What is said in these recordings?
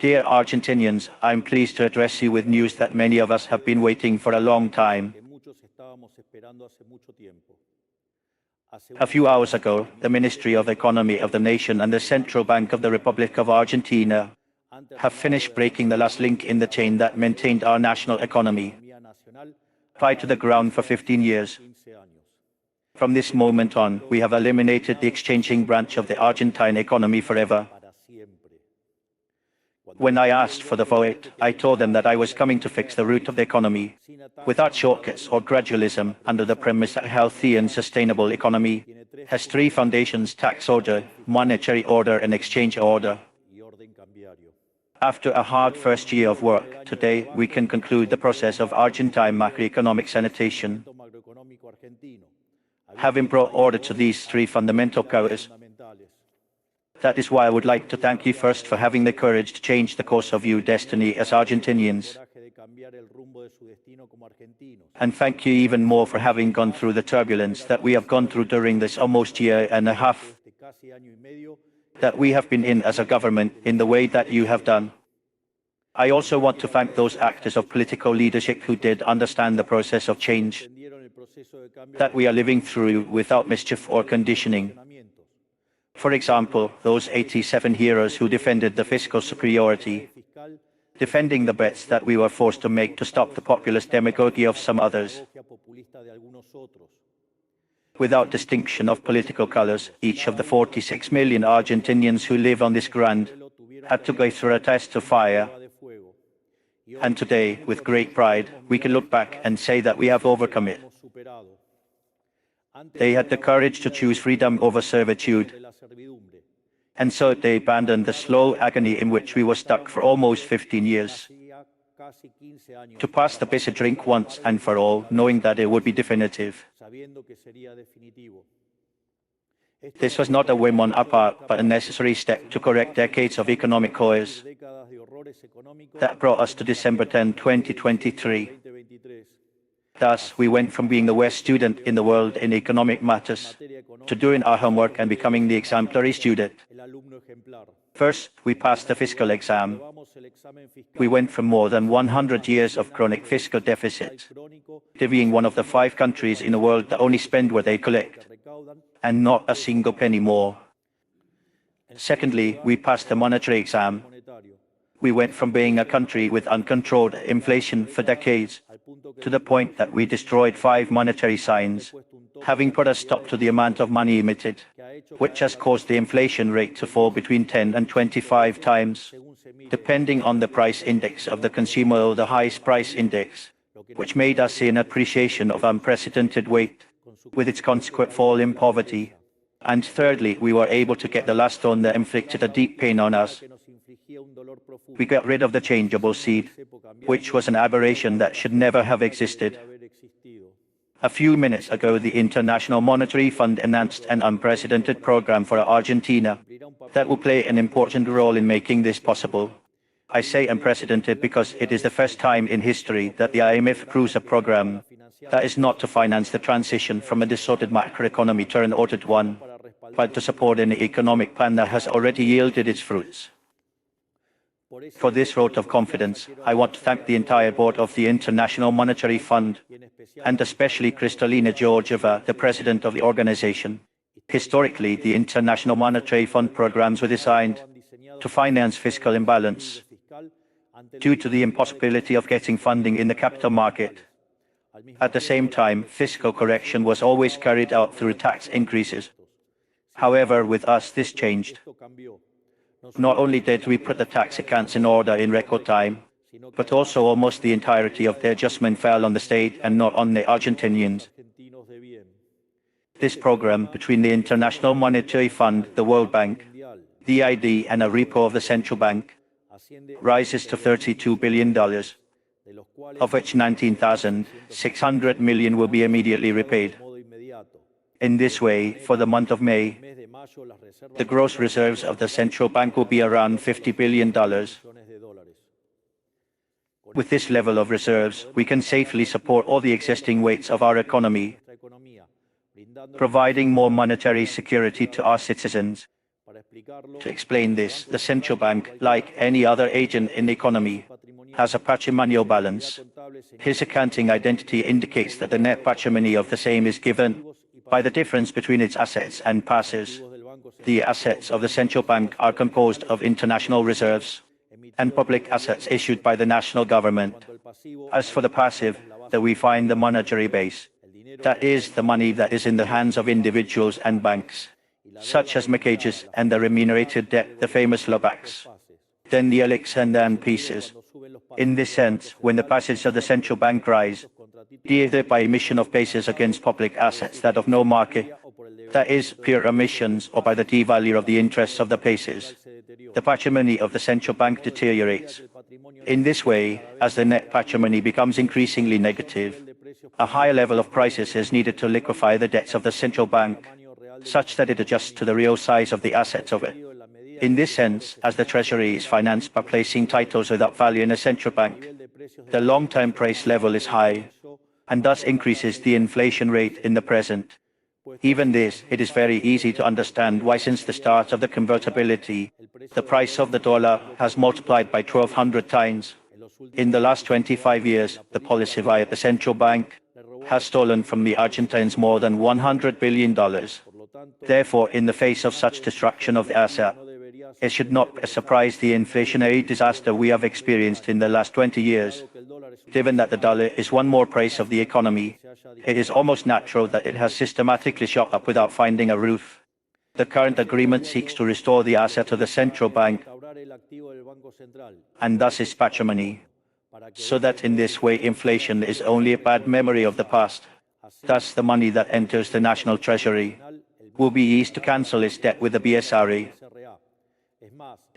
Dear Argentinians, I'm pleased to address you with news that many of us have been waiting for a long time. A few hours ago, the Ministry of Economy of the nation and the Central Bank of the Republic of Argentina have finished breaking the last link in the chain that maintained our national economy, tied to the ground for 15 years. From this moment on, we have eliminated the exchanging branch of the Argentine economy forever. When I asked for the vote, I told them that I was coming to fix the root of the economy, without shortcuts or gradualism, under the premise that a healthy and sustainable economy has three foundations: tax order, monetary order, and exchange order. After a hard first year of work, today we can conclude the process of Argentine macroeconomic sanitation. Having brought order to these three fundamental pillars, that is why I would like to thank you first for having the courage to change the course of your destiny as Argentinians. And thank you even more for having gone through the turbulence that we have gone through during this almost year and a half that we have been in as a government in the way that you have done. I also want to thank those actors of political leadership who did understand the process of change that we are living through without mischief or conditioning. For example, those 87 heroes who defended the fiscal superiority, defending the bets that we were forced to make to stop the populist demagoguery of some others. Without distinction of political colors, each of the 46 million Argentinians who live on this ground had to go through a test of fire. And today, with great pride, we can look back and say that we have overcome it. They had the courage to choose freedom over servitude. And so they abandoned the slow agony in which we were stuck for almost 15 years. To pass the bitter drink once and for all, knowing that it would be definitive. This was not a whim on our part, but a necessary step to correct decades of economic chaos that brought us to December 10, 2023. Thus, we went from being the worst student in the world in economic matters to doing our homework and becoming the exemplary student. First, we passed the fiscal exam. We went from more than 100 years of chronic fiscal deficit to being one of the 5 countries in the world that only spend what they collect, and not a single penny more. Secondly, we passed the monetary exam. We went from being a country with uncontrolled inflation for decades to the point that we destroyed 5 monetary signs, having put a stop to the amount of money emitted, which has caused the inflation rate to fall between 10 and 25 times, depending on the price index of the consumer or the highest price index, which made us see an appreciation of unprecedented weight, with its consequent fall in poverty. And thirdly, we were able to get the last stone that inflicted a deep pain on us. We got rid of the changeable seed, which was an aberration that should never have existed. A few minutes ago, the International Monetary Fund announced an unprecedented program for Argentina that will play an important role in making this possible. I say unprecedented because it is the first time in history that the IMF approves a program that is not to finance the transition from a disordered macroeconomy to an ordered one, but to support an economic plan that has already yielded its fruits. For this vote of confidence, I want to thank the entire board of the International Monetary Fund, and especially Kristalina Georgieva, the president of the organization. Historically, the International Monetary Fund programs were designed to finance fiscal imbalance due to the impossibility of getting funding in the capital market. At the same time, fiscal correction was always carried out through tax increases. However, with us, this changed. Not only did we put the tax accounts in order in record time, but also almost the entirety of the adjustment fell on the state and not on the Argentinians. This program, between the International Monetary Fund, the World Bank, the ID, and a repo of the central bank, rises to $32 billion, of which 19,600 million will be immediately repaid. In this way, for the month of May, the gross reserves of the central bank will be around $50 billion. With this level of reserves, we can safely support all the existing weights of our economy, providing more monetary security to our citizens, To explain this, the central bank, like any other agent in the economy, has a patrimonial balance. His accounting identity indicates that the net patrimony of the same is given by the difference between its assets and passives. The assets of the central bank are composed of international reserves and public assets issued by the national government. As for the passive, that we find the monetary base. That is the money that is in the hands of individuals and banks, such as mortgages and the remunerated debt, the famous lobacks. Then the elix and then pieces. In this sense, when the passives of the central bank rise, either by emission of bases against public assets that of no market, that is, pure emissions, or by the devalue of the interests of the paces, the patrimony of the central bank deteriorates. In this way, as the net patrimony becomes increasingly negative, a higher level of prices is needed to liquefy the debts of the central bank, such that it adjusts to the real size of the assets of it. In this sense, as the treasury is financed by placing titles without value in a central bank, the long-term price level is high, and thus increases the inflation rate in the present. Even this, it is very easy to understand why since the start of the convertibility, the price of the dollar has multiplied by 1,200 times. In the last 25 years, the policy via the central bank has stolen from the Argentines more than $100 billion. Therefore, in the face of such destruction of the asset, it should not surprise the inflationary disaster we have experienced in the last 20 years. Given that the dollar is one more price of the economy, it is almost natural that it has systematically shot up without finding a roof. The current agreement seeks to restore the asset of the central bank, and thus its patrimony, so that in this way inflation is only a bad memory of the past. Thus the money that enters the national treasury will be used to cancel its debt with the BSRA.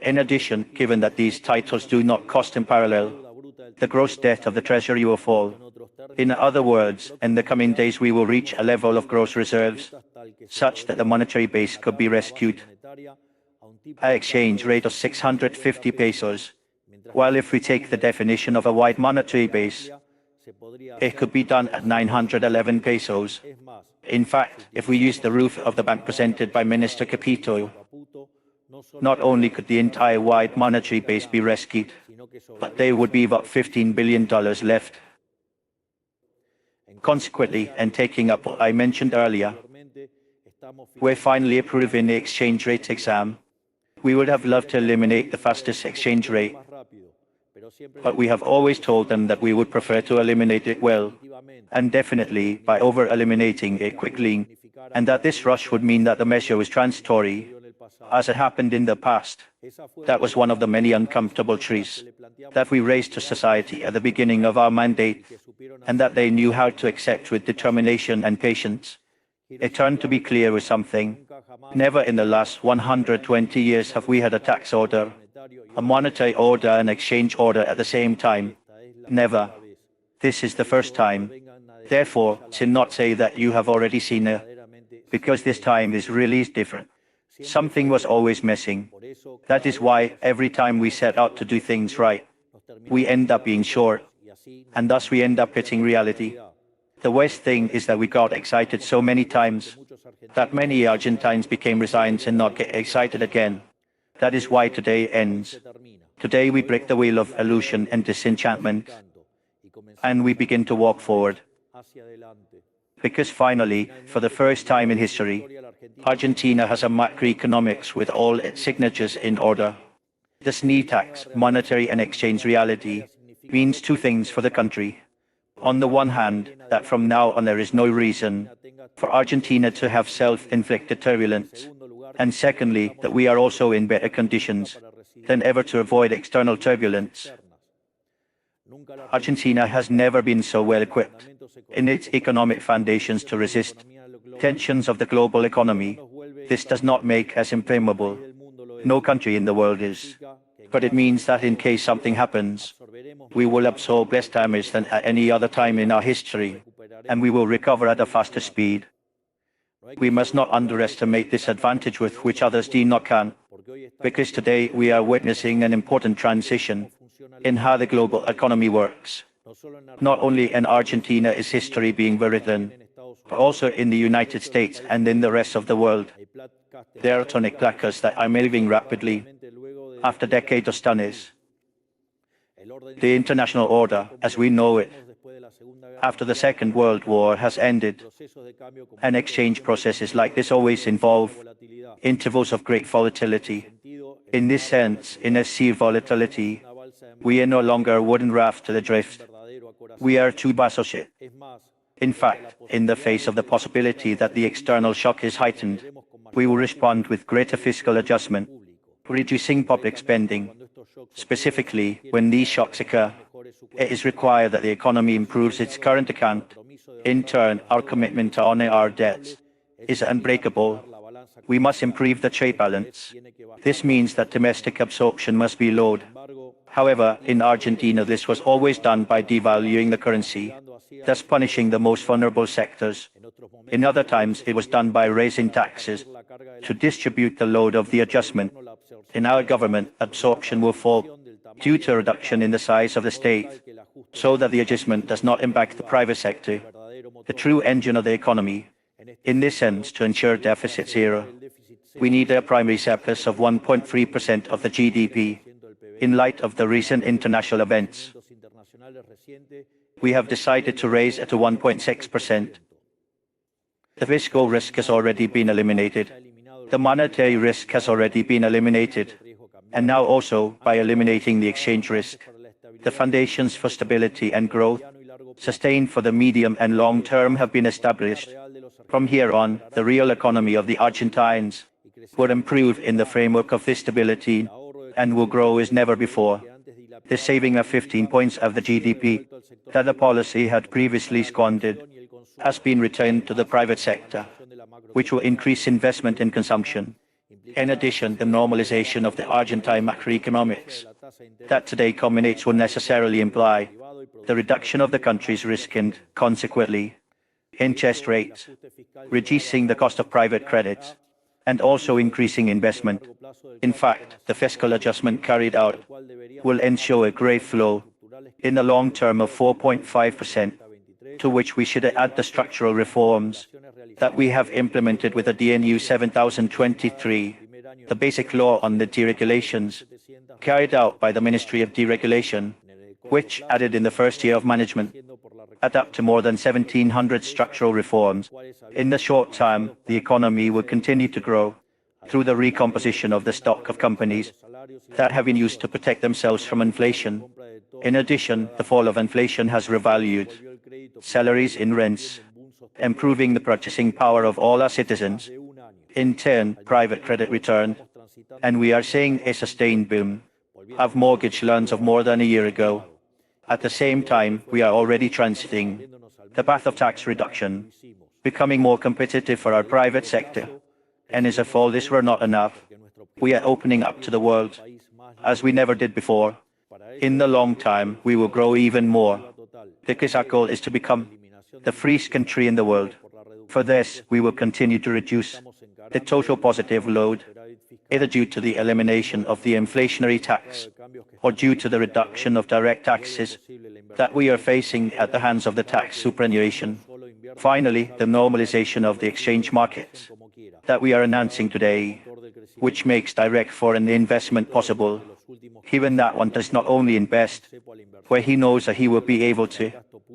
In addition, given that these titles do not cost in parallel, the gross debt of the treasury will fall. In other words, in the coming days we will reach a level of gross reserves such that the monetary base could be rescued at exchange rate of 650 pesos, while if we take the definition of a wide monetary base, it could be done at 911 pesos. In fact, if we use the roof of the bank presented by Minister Capito, not only could the entire wide monetary base be rescued, but there would be about $15 billion left. Consequently, and taking up what I mentioned earlier, we're finally approving the exchange rate exam. We would have loved to eliminate the fastest exchange rate, but we have always told them that we would prefer to eliminate it well, and definitely by over-eliminating it quickly, and that this rush would mean that the measure was transitory, as it happened in the past. That was one of the many uncomfortable truths that we raised to society at the beginning of our mandate, and that they knew how to accept with determination and patience. It turned to be clear with something. Never in the last 120 years have we had a tax order, a monetary order and exchange order at the same time. Never. This is the first time. Therefore, to not say that you have already seen it, because this time is really different. Something was always missing. That is why every time we set out to do things right, we end up being short, and thus we end up hitting reality. The worst thing is that we got excited so many times that many Argentines became resigned and not get excited again. That is why today ends. Today we break the wheel of illusion and disenchantment, and we begin to walk forward. Because finally, for the first time in history, Argentina has a macroeconomics with all its signatures in order. This new tax, monetary and exchange reality, means two things for the country. On the one hand, that from now on there is no reason for Argentina to have self-inflicted turbulence. And secondly, that we are also in better conditions than ever to avoid external turbulence. Argentina has never been so well equipped in its economic foundations to resist tensions of the global economy. This does not make us impregnable. No country in the world is. But it means that in case something happens, we will absorb less damage than at any other time in our history, and we will recover at a faster speed. We must not underestimate this advantage with which others do not can, because today we are witnessing an important transition in how the global economy works. Not only in Argentina is history being rewritten, but also in the United States and in the rest of the world. They are tonic plaques that are moving rapidly after decades of stunners. The international order, as we know it, after the Second World War has ended, and exchange processes like this always involve intervals of great volatility. In this sense, in a sea of volatility, we are no longer a wooden raft to the drift. We are two battleship. In fact, in the face of the possibility that the external shock is heightened, we will respond with greater fiscal adjustment, reducing public spending. Specifically, when these shocks occur, it is required that the economy improves its current account. In turn, our commitment to honor our debts is unbreakable. We must improve the trade balance. This means that domestic absorption must be lowered. However, in Argentina, this was always done by devaluing the currency, thus punishing the most vulnerable sectors. In other times, it was done by raising taxes to distribute the load of the adjustment. In our government, absorption will fall due to a reduction in the size of the state, so that the adjustment does not impact the private sector, the true engine of the economy. In this sense, to ensure deficit zero, we need a primary surplus of 1.3% of the GDP. In light of the recent international events, we have decided to raise it to 1.6%. The fiscal risk has already been eliminated. The monetary risk has already been eliminated. And now also, by eliminating the exchange risk, the foundations for stability and growth, sustained for the medium and long term, have been established. From here on, the real economy of the Argentines will improve in the framework of this stability and will grow as never before. The saving of 15 points of the GDP that the policy had previously squandered has been returned to the private sector, which will increase investment and consumption. In addition, the normalization of the Argentine macroeconomics that today culminates will necessarily imply the reduction of the country's risk and, consequently, interest rates, reducing the cost of private credit, and also increasing investment. In fact, the fiscal adjustment carried out will ensure a growth flow in the long term of 4.5%, to which we should add the structural reforms that we have implemented with the DNU 7023, the basic law on the deregulations carried out by the Ministry of Deregulation, which, added in the first year of management, add up to more than 1,700 structural reforms. In the short term, the economy will continue to grow through the recomposition of the stock of companies that have been used to protect themselves from inflation. In addition, the fall of inflation has revalued salaries in rents, improving the purchasing power of all our citizens. In turn, private credit returned, and we are seeing a sustained boom of mortgage loans of more than a year ago. At the same time, we are already transiting the path of tax reduction, becoming more competitive for our private sector. And as if all this were not enough, we are opening up to the world as we never did before. In the long time, we will grow even more, because our goal is to become the freest country in the world. For this, we will continue to reduce the total positive load, either due to the elimination of the inflationary tax or due to the reduction of direct taxes that we are facing at the hands of the tax superannuation. Finally, the normalization of the exchange markets that we are announcing today, which makes direct foreign investment possible. Even that one does not only invest where he knows that he will be able to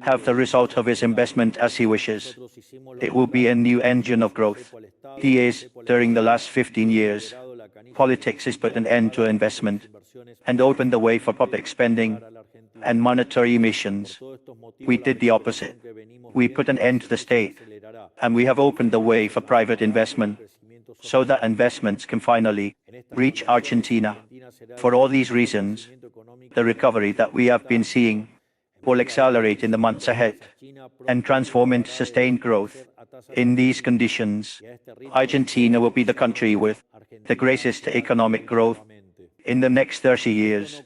have the result of his investment as he wishes. It will be a new engine of growth. During the last 15 years, politics has put an end to investment and opened the way for public spending and monetary emissions. We did the opposite. We put an end to the state, and we have opened the way for private investment, so that investments can finally reach Argentina. For all these reasons, the recovery that we have been seeing will accelerate in the months ahead and transform into sustained growth. In these conditions, Argentina will be the country with the greatest economic growth in the next 30 years.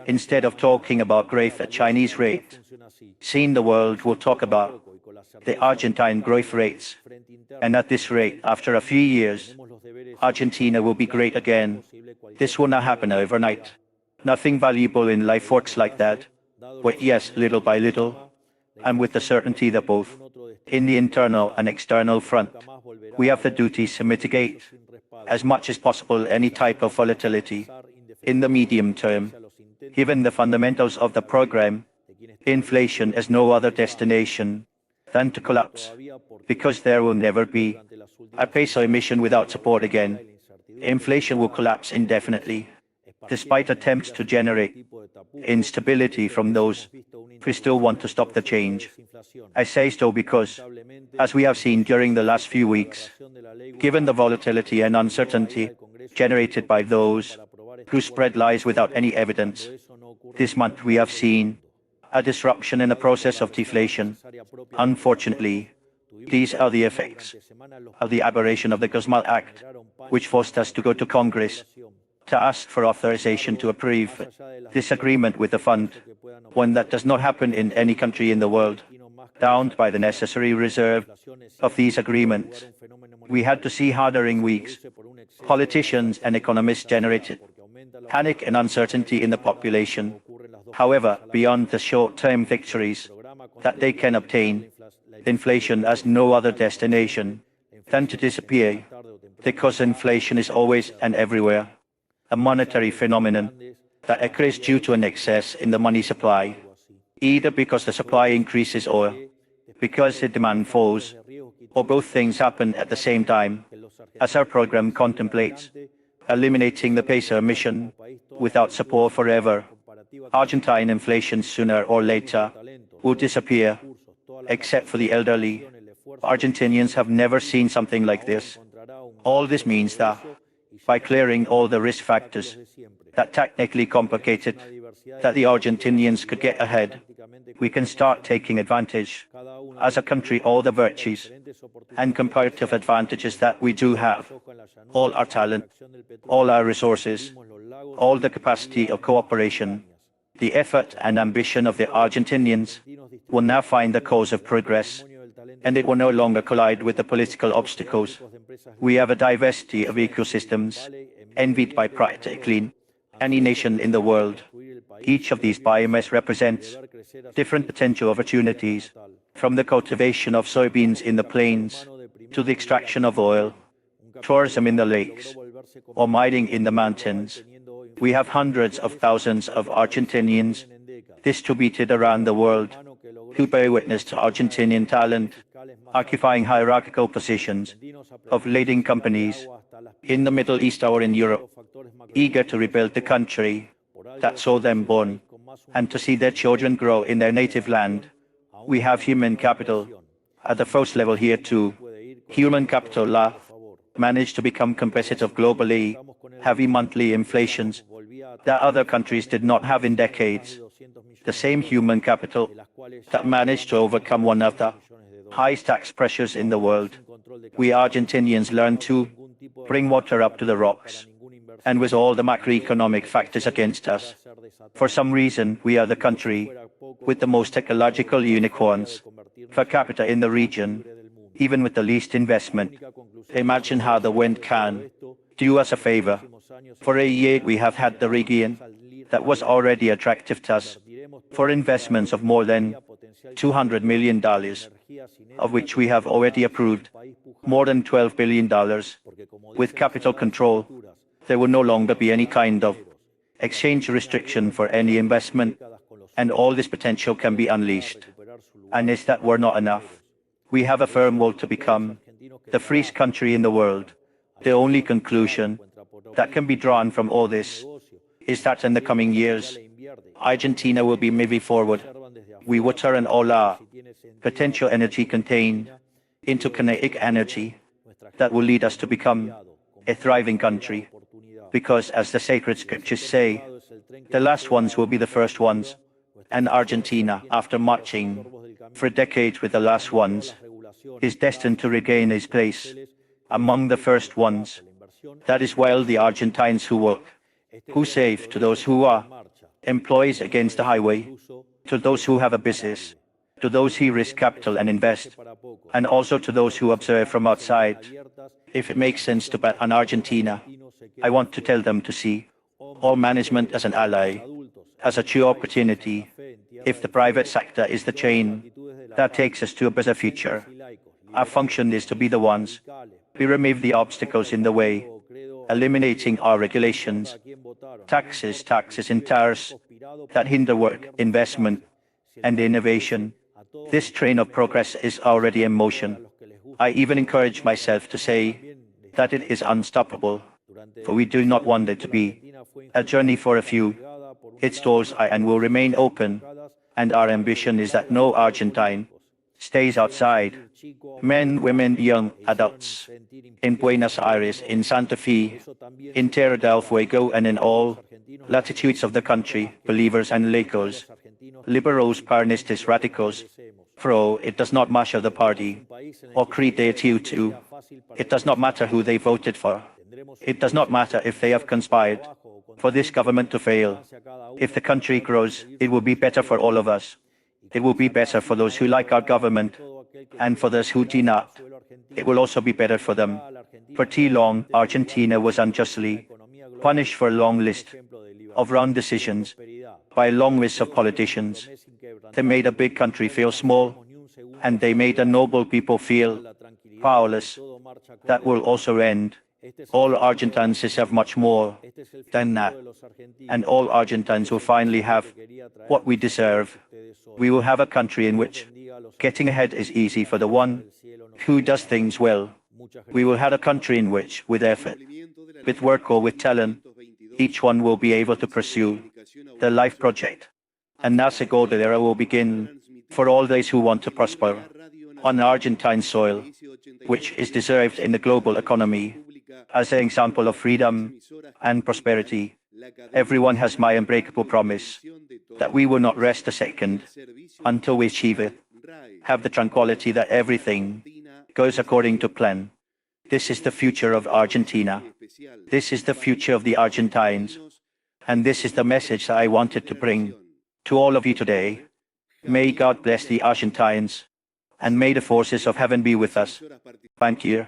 Instead of talking about growth at Chinese rate, soon the world will talk about the Argentine growth rates. And at this rate, after a few years, Argentina will be great again. This will not happen overnight. Nothing valuable in life works like that. But yes, little by little, and with the certainty that both, in the internal and external front, we have the duties to mitigate, as much as possible, any type of volatility in the medium term. Given the fundamentals of the program, inflation has no other destination than to collapse, because there will never be a peso emission without support again. Inflation will collapse indefinitely, despite attempts to generate instability from those who still want to stop the change. I say so because, as we have seen during the last few weeks, given the volatility and uncertainty generated by those who spread lies without any evidence, this month we have seen a disruption in the process of deflation. Unfortunately, these are the effects of the aberration of the Guzman Act, which forced us to go to Congress to ask for authorization to approve this agreement with the fund, one that does not happen in any country in the world. Bound by the necessary reserve of these agreements, we had to see hardening weeks. Politicians and economists generated panic and uncertainty in the population. However, beyond the short-term victories that they can obtain, inflation has no other destination than to disappear, because inflation is always and everywhere a monetary phenomenon that occurs due to an excess in the money supply, either because the supply increases or because the demand falls, or both things happen at the same time. As our program contemplates eliminating the peso emission without support forever, Argentine inflation sooner or later will disappear, except for the elderly. Argentinians have never seen something like this. All this means that, by clearing all the risk factors that technically complicated that the Argentinians could get ahead, we can start taking advantage, as a country, all the virtues and comparative advantages that we do have, all our talent, all our resources, all the capacity of cooperation. The effort and ambition of the Argentinians will now find the cause of progress, and it will no longer collide with the political obstacles. We have a diversity of ecosystems envied by practically any nation in the world. Each of these biomes represents different potential opportunities, from the cultivation of soybeans in the plains to the extraction of oil, tourism in the lakes, or mining in the mountains. We have hundreds of thousands of Argentinians distributed around the world who bear witness to Argentinian talent, occupying hierarchical positions of leading companies in the Middle East or in Europe, eager to rebuild the country that saw them born and to see their children grow in their native land. We have human capital at the first level here too. Human capital managed to become competitive globally, heavy monthly inflations that other countries did not have in decades. The same human capital that managed to overcome one of the highest tax pressures in the world. We Argentinians learned to bring water up to the rocks, and with all the macroeconomic factors against us, for some reason we are the country with the most technological unicorns per capita in the region, even with the least investment. Imagine how the wind can do us a favor. For a year we have had the region that was already attractive to us for investments of more than $200 million, of which we have already approved more than $12 billion. With capital control, there will no longer be any kind of exchange restriction for any investment, and all this potential can be unleashed. And if that were not enough, we have a firm will to become the freest country in the world. The only conclusion that can be drawn from all this is that in the coming years, Argentina will be moving forward. We will turn all our potential energy contained into kinetic energy that will lead us to become a thriving country. Because as the sacred scriptures say, the last ones will be the first ones, and Argentina, after marching for decades with the last ones, is destined to regain its place among the first ones. That is why the Argentines who work, who save, to those who are employees against the highway, to those who have a business, to those who risk capital and invest, and also to those who observe from outside. If it makes sense to bet on Argentina, I want to tell them to see all management as an ally, as a true opportunity. If the private sector is the chain That takes us to a better future. Our function is to be the ones. We remove the obstacles in the way, eliminating our regulations, taxes and tariffs that hinder work, investment, and innovation. This train of progress is already in motion. I even encourage myself to say that it is unstoppable, for we do not want it to be a journey for a few. Its doors are and will remain open, and our ambition is that no Argentine stays outside. Men, women, young adults, in Buenos Aires, in Santa Fe, in Tierra del Fuego, and in all latitudes of the country, believers and laicos, liberals, Peronistas, radicals, fro, it does not matter the party or creed they adhere to. It does not matter who they voted for. It does not matter if they have conspired for this government to fail. If the country grows, it will be better for all of us. It will be better for those who like our government, and for those who do not. It will also be better for them. For too long, Argentina was unjustly punished for a long list of wrong decisions by a long list of politicians. They made a big country feel small, and they made a noble people feel powerless. That will also end. All Argentines deserve much more than that, and all Argentines will finally have what we deserve. We will have a country in which getting ahead is easy for the one who does things well. We will have a country in which, with effort, with work or with talent, each one will be able to pursue their life project. And Nace Golden Era will begin for all those who want to prosper on Argentine soil, which is deserved in the global economy as an example of freedom and prosperity. Everyone has my unbreakable promise that we will not rest a second until we achieve it. Have the tranquility that everything goes according to plan. This is the future of Argentina. This is the future of the Argentines. And this is the message that I wanted to bring to all of you today. May God bless the Argentines, and may the forces of heaven be with us. Thank you.